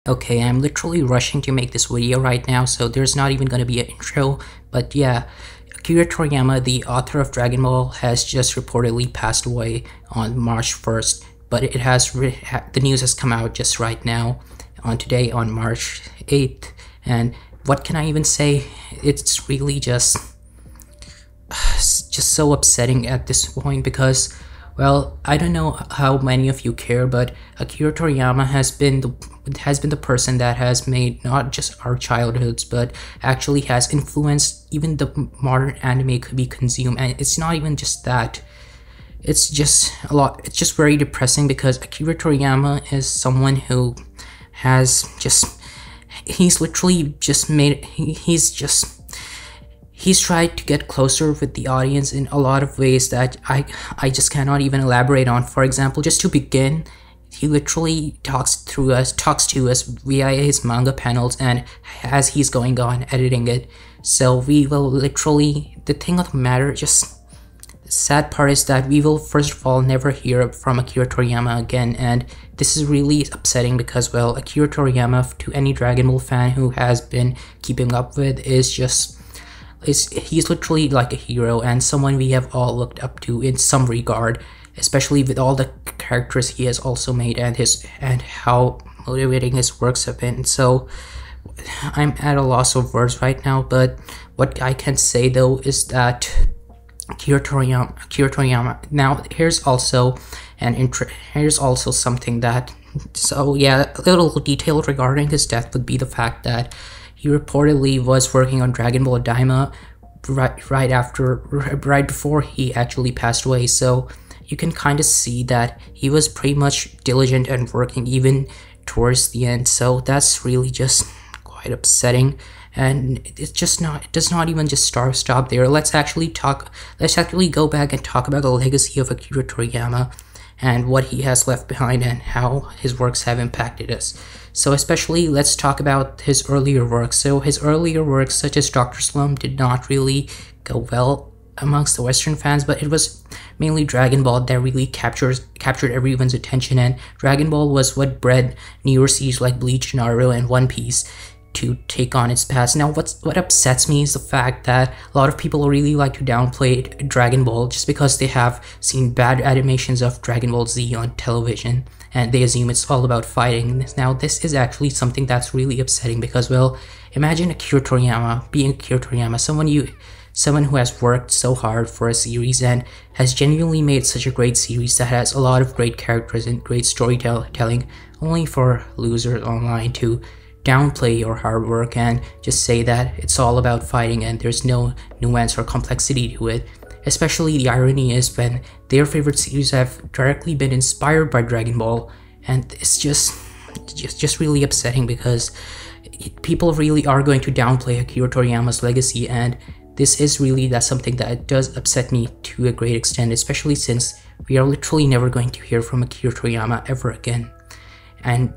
Okay, I'm literally rushing to make this video right now, so there's not even gonna be an intro, but yeah, Akira Toriyama, the author of Dragon Ball, has just reportedly passed away on March 1st, but the news has come out just right now, on today, on March 8th, and what can I even say? It's really just so upsetting at this point because, well, I don't know how many of you care, but Akira Toriyama has been the person that has made not just our childhoods, but actually has influenced even the modern anime could be consumed. And it's not even just that. It's just a lot. It's just very depressing because Akira Toriyama is someone who has he's literally just made he's tried to get closer with the audience in a lot of ways that I just cannot even elaborate on. For example, just to begin, he literally talks to us via his manga panels, and as he's going on editing it. So we will literally, the thing of the matter, just the sad part is that we will first of all never hear from Akira Toriyama again, and this is really upsetting because, well, Akira Toriyama, to any Dragon Ball fan who has been keeping up with, he's literally like a hero and someone we have all looked up to in some regard, especially with all the characters he has also made and how motivating his works have been. So I'm at a loss of words right now, but what I can say though is that Akira Toriyama. Now here's also something that, so yeah, a little detail regarding his death would be the fact that he reportedly was working on Dragon Ball Daima right before he actually passed away. So you can kind of see that he was pretty much diligent and working even towards the end. So that's really just quite upsetting. And it does not even just stop there. Let's actually go back and talk about the legacy of Akira Toriyama and what he has left behind and how his works have impacted us. So especially, let's talk about his earlier works. So his earlier works, such as Dr. Slump, did not really go well amongst the Western fans, but it was mainly Dragon Ball that really captured everyone's attention, and Dragon Ball was what bred newer series like Bleach, Naruto, and One Piece to take on its past. Now, what upsets me is the fact that a lot of people really like to downplay Dragon Ball just because they have seen bad animations of Dragon Ball Z on television, and they assume it's all about fighting. Now, this is actually something that's really upsetting because, well, imagine Akira Toriyama being Akira Toriyama, someone who has worked so hard for a series and has genuinely made such a great series that has a lot of great characters and great storytelling, only for losers online to downplay your hard work and just say that it's all about fighting and there's no nuance or complexity to it. Especially the irony is when their favorite series have directly been inspired by Dragon Ball, and it's just really upsetting because people really are going to downplay Akira Toriyama's legacy, and this is really something that does upset me to a great extent, especially since we are literally never going to hear from Akira Toriyama ever again. And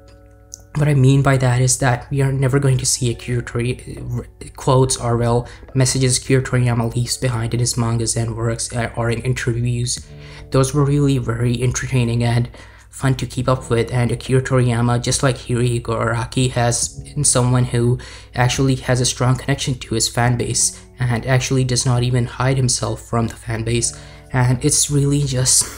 what I mean by that is that we are never going to see Akira Toriyama quotes or, well, messages Akira Toriyama leaves behind in his mangas and works or in interviews. Those were really very entertaining and fun to keep up with, and Akira Toriyama, just like Hirohiko Araki, has been someone who actually has a strong connection to his fan base and actually does not even hide himself from the fan base. And it's really just,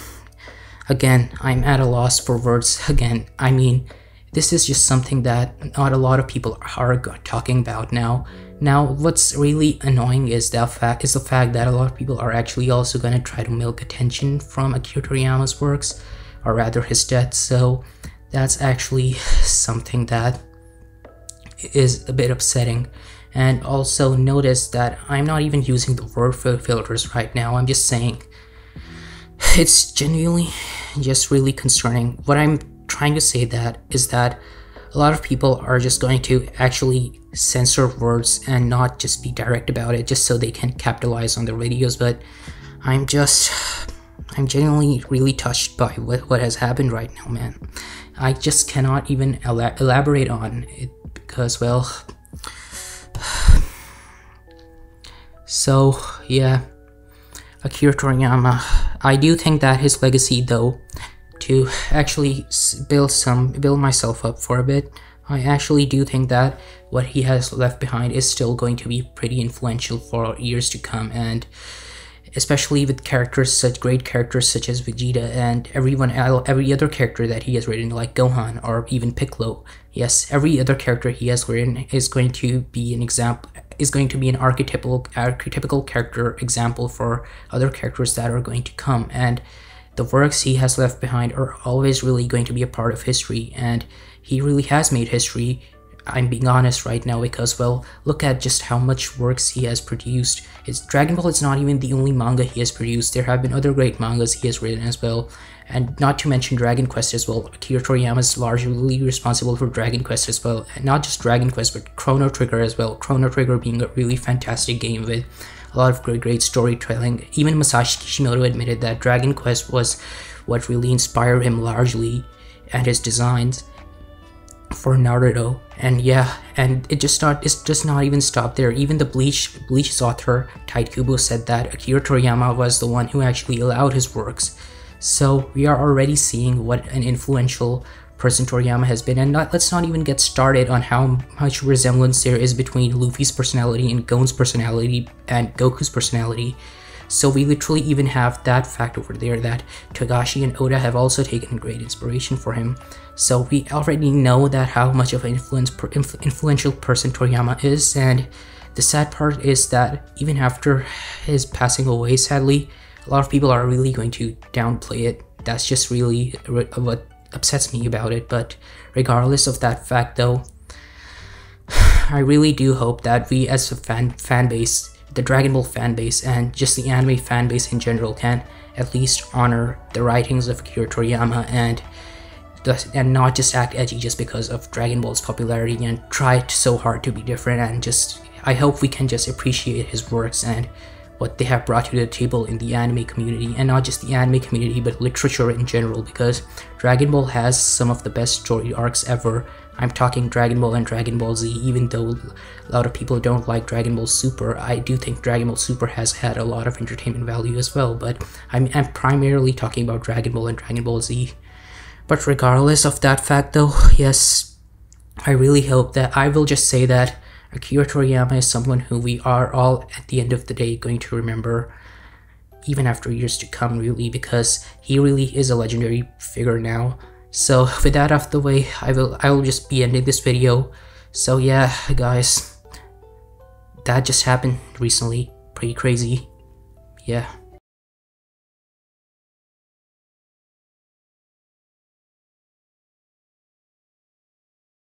again, I'm at a loss for words. Again, I mean, this is just something that not a lot of people are talking about now. Now, what's really annoying is the fact that a lot of people are actually also going to try to milk attention from Akira Toriyama's works, or rather his death. So that's actually something that is a bit upsetting. And also notice that I'm not even using the word filters right now. I'm just saying it's genuinely just really concerning. What I'm trying to say is that a lot of people are just going to actually censor words and not just be direct about it just so they can capitalize on their videos. But I'm genuinely really touched by what has happened right now, man. I just cannot even elaborate on it because, well, so yeah, Akira Toriyama. I do think that his legacy, though, to actually build myself up for a bit, I actually do think that what he has left behind is still going to be pretty influential for years to come, and especially with such great characters such as Vegeta and every other character that he has written, like Gohan or even Piccolo. Yes, every other character he has written is going to be an example, is going to be an archetypical character example for other characters that are going to come, and the works he has left behind are always really going to be a part of history, and he really has made history. I'm being honest right now because, well, look at just how much works he has produced. Dragon Ball is not even the only manga he has produced. There have been other great mangas he has written as well, and not to mention Dragon Quest as well. Akira Toriyama is largely responsible for Dragon Quest as well, and not just Dragon Quest but Chrono Trigger as well. Chrono Trigger being a really fantastic game with a lot of great storytelling. Even Masashi Kishimoto admitted that Dragon Quest was what really inspired him largely, and his designs for Naruto. And yeah, and it's just not even stopped there. Even the Bleach's author Tite Kubo said that Akira Toriyama was the one who actually allowed his works. So we are already seeing what an influential person Toriyama has been, and let's not even get started on how much resemblance there is between Luffy's personality and Gon's personality and Goku's personality. So we literally even have that fact over there that Togashi and Oda have also taken great inspiration for him. So we already know that how much of an influential person Toriyama is, and the sad part is that even after his passing away, sadly, a lot of people are really going to downplay it. That's just really what upsets me about it. But regardless of that fact though, I really do hope that we as a fan base, the Dragon Ball fan base and just the anime fan base in general, can at least honor the writings of Akira Toriyama and not just act edgy just because of Dragon Ball's popularity and try so hard to be different. And just, I hope we can just appreciate his works and what they have brought to the table in the anime community, and not just the anime community but literature in general, because Dragon Ball has some of the best story arcs ever. I'm talking Dragon Ball and Dragon Ball Z. Even though a lot of people don't like Dragon Ball Super, I do think Dragon Ball Super has had a lot of entertainment value as well, but I'm primarily talking about Dragon Ball and Dragon Ball Z. But regardless of that fact though, yes, I really hope that, I will just say that Akira Toriyama is someone who we are all at the end of the day going to remember, even after years to come, really, because he really is a legendary figure now. So with that out of the way, I will just be ending this video. So yeah, guys, that just happened recently. Pretty crazy. Yeah.